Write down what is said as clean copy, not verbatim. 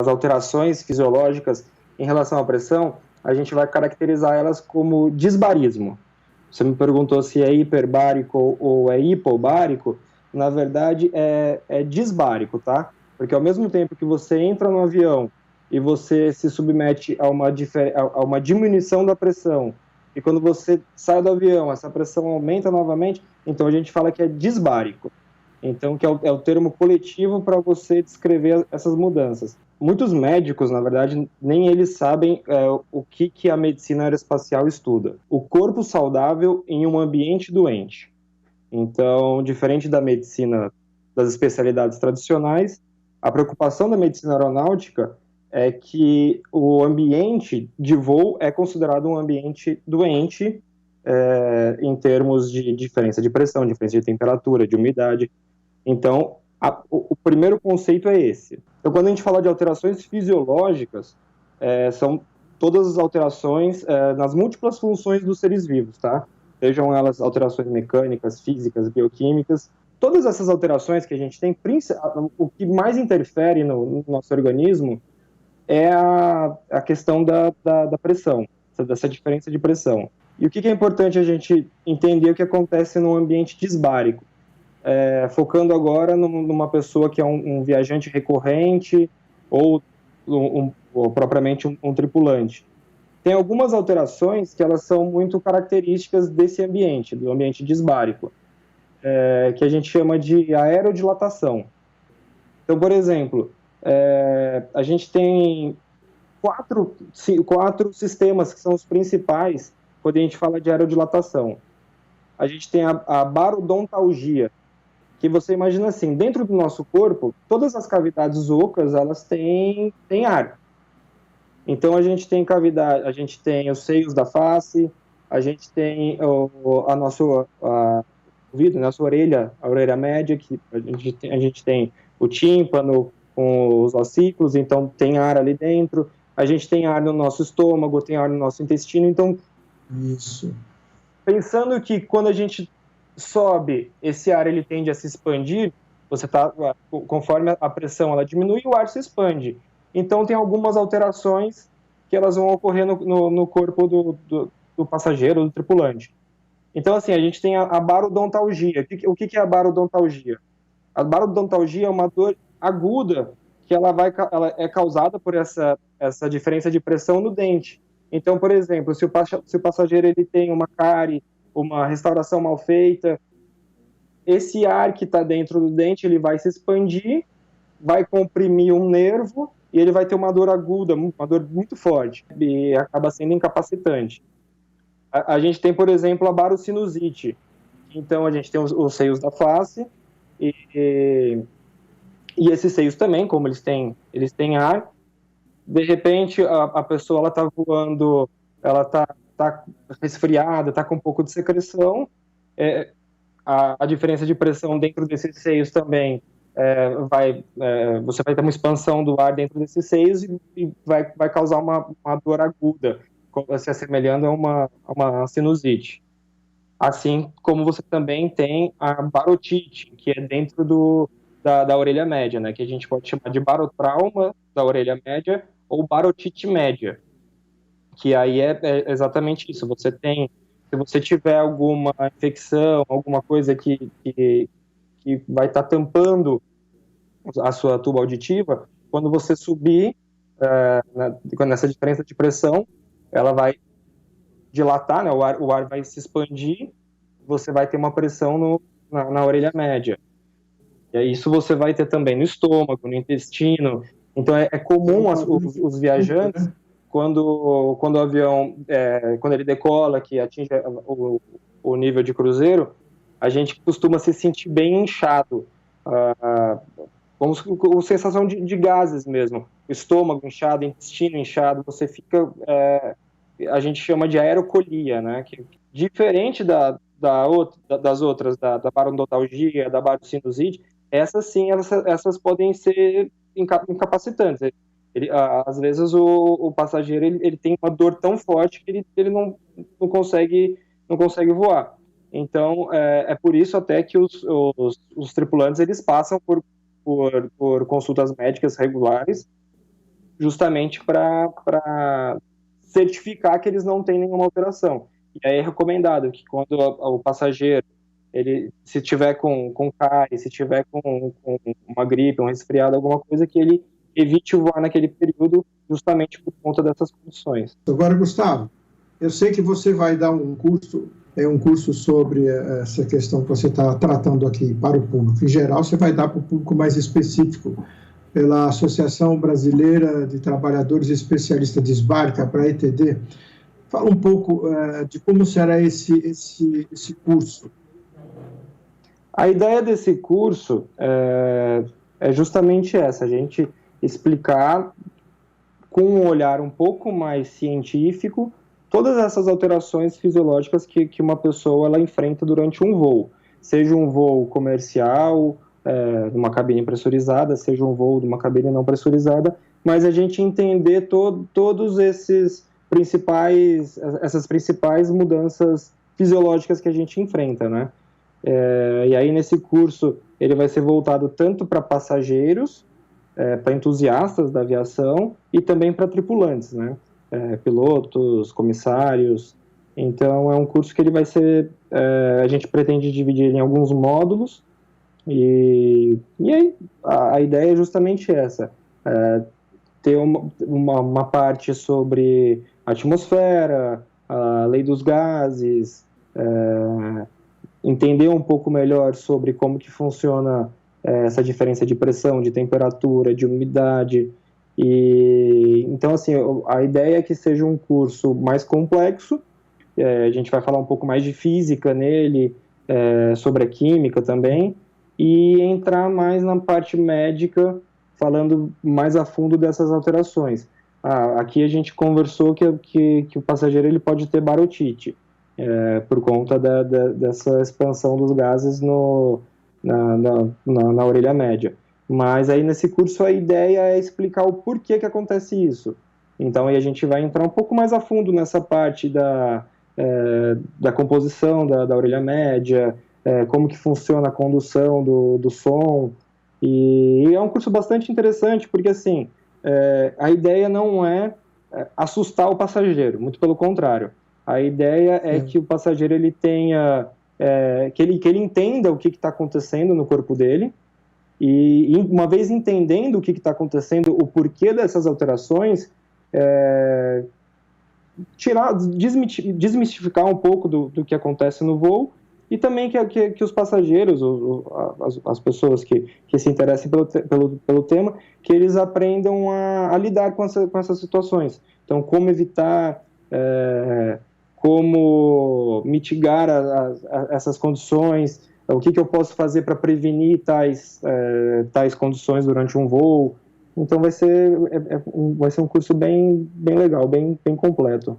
as alterações fisiológicas em relação à pressão, a gente vai caracterizar elas como disbarismo. Você me perguntou se é hiperbárico ou é hipobárico. Na verdade, é disbárico, tá? Porque ao mesmo tempo que você entra no avião e você se submete a uma diminuição da pressão, e quando você sai do avião, essa pressão aumenta novamente, então a gente fala que é disbárico. Então, que é o termo coletivo para você descrever essas mudanças. Muitos médicos, na verdade, nem eles sabem o que a medicina aeroespacial estuda. O corpo saudável em um ambiente doente. Então, diferente da medicina das especialidades tradicionais, a preocupação da medicina aeronáutica é que o ambiente de voo é considerado um ambiente doente em termos de diferença de pressão, diferença de temperatura, de umidade. Então, o primeiro conceito é esse. Então, quando a gente fala de alterações fisiológicas, são todas as alterações nas múltiplas funções dos seres vivos, tá? Sejam elas alterações mecânicas, físicas, bioquímicas. Todas essas alterações que a gente tem, o que mais interfere no nosso organismo é a questão da pressão, dessa diferença de pressão. E o que é importante a gente entender o que acontece no ambiente disbárico? Focando agora numa pessoa que é um viajante recorrente ou propriamente um tripulante. Tem algumas alterações que elas são muito características desse ambiente, do ambiente disbárico, que a gente chama de aerodilatação. Então, por exemplo, a gente tem quatro sistemas que são os principais quando a gente fala de aerodilatação. A gente tem a barodontalgia, que você imagina assim, dentro do nosso corpo, todas as cavidades ocas, elas têm ar. Então, a gente tem cavidade, a gente tem os seios da face, a gente tem a nossa ouvido, nossa orelha, a orelha média, que a gente tem o tímpano com os ossículos, então tem ar ali dentro. A gente tem ar no nosso estômago, tem ar no nosso intestino, então... Isso. Pensando que quando a gente sobe, esse ar ele tende a se expandir, conforme a pressão ela diminui, o ar se expande. Então tem algumas alterações que elas vão ocorrer no corpo do passageiro, do tripulante. Então assim, a gente tem a barodontalgia. O que é a barodontalgia? A barodontalgia é uma dor aguda que ela é causada por essa diferença de pressão no dente. Então, por exemplo, se o passageiro ele tem uma cárie, uma restauração mal feita, esse ar que está dentro do dente ele vai se expandir, vai comprimir um nervo e ele vai ter uma dor aguda, uma dor muito forte e acaba sendo incapacitante. A gente tem, por exemplo, a barosinusite. Então, a gente tem os seios da face e esses seios também, como eles têm ar, de repente a pessoa ela está voando, ela está resfriada, está com um pouco de secreção, a diferença de pressão dentro desses seios também você vai ter uma expansão do ar dentro desses seios e vai causar uma dor aguda, se assemelhando a uma sinusite. Assim como você também tem a barotite, que é dentro da orelha média, né, que a gente pode chamar de barotrauma da orelha média ou barotite média, que aí é exatamente isso. Se você tiver alguma infecção, alguma coisa que vai estar tampando a sua tuba auditiva, quando você subir nessa diferença de pressão, ela vai dilatar, né, o ar vai se expandir, você vai ter uma pressão na orelha média. E isso você vai ter também no estômago, no intestino. Então é comum os viajantes, quando o avião, quando ele decola, que atinge o nível de cruzeiro, a gente costuma se sentir bem inchado, com sensação de gases mesmo. Estômago inchado, intestino inchado, você fica... a gente chama de aerocolia, né? Que, diferente das outras, da barodontalgia, da barosinusite, essas sim, essas podem ser incapacitantes. Às vezes o passageiro ele tem uma dor tão forte que ele não consegue voar. Então, é por isso até que os tripulantes eles passam por consultas médicas regulares justamente para certificar que eles não têm nenhuma alteração. E aí é recomendado que quando o passageiro, ele, se tiver com cárie, se tiver com uma gripe, um resfriado, alguma coisa, que ele evite voar naquele período justamente por conta dessas condições. Agora, Gustavo, eu sei que você vai dar um curso sobre essa questão que você está tratando aqui para o público. Em geral, você vai dar para o público mais específico, pela Associação Brasileira de Trabalhadores Especialistas de Esbarca, para a ETD. Fala um pouco de como será esse curso. A ideia desse curso é justamente essa, a gente explicar com um olhar um pouco mais científico todas essas alterações fisiológicas que uma pessoa ela enfrenta durante um voo, seja um voo comercial, numa cabine pressurizada, seja um voo de uma cabine não pressurizada, mas a gente entender todos essas principais mudanças fisiológicas que a gente enfrenta, né? E aí nesse curso ele vai ser voltado tanto para passageiros, para entusiastas da aviação e também para tripulantes, né? Pilotos, comissários. Então é um curso que ele vai ser, a gente pretende dividir ele em alguns módulos e aí a ideia é justamente essa, ter uma parte sobre a atmosfera, a lei dos gases, entender um pouco melhor sobre como que funciona essa diferença de pressão, de temperatura, de umidade. E então, assim, a ideia é que seja um curso mais complexo. A gente vai falar um pouco mais de física nele, sobre a química também, e entrar mais na parte médica, falando mais a fundo dessas alterações. Aqui a gente conversou que o passageiro ele pode ter barotite, por conta dessa expansão dos gases na orelha média. Mas aí nesse curso a ideia é explicar o porquê que acontece isso. Então aí a gente vai entrar um pouco mais a fundo nessa parte da composição da orelha média, como que funciona a condução do som. E é um curso bastante interessante, porque assim, a ideia não é assustar o passageiro, muito pelo contrário. A ideia é que o passageiro ele tenha, que ele entenda o que está acontecendo no corpo dele, e uma vez entendendo o que está acontecendo, o porquê dessas alterações, desmistificar um pouco do que acontece no voo, e também que os passageiros, as pessoas que se interessem pelo tema, que eles aprendam a lidar com essas situações. Então, como evitar, como mitigar essas condições, o que eu posso fazer para prevenir tais condições durante um voo. Então vai ser um curso bem legal, bem completo.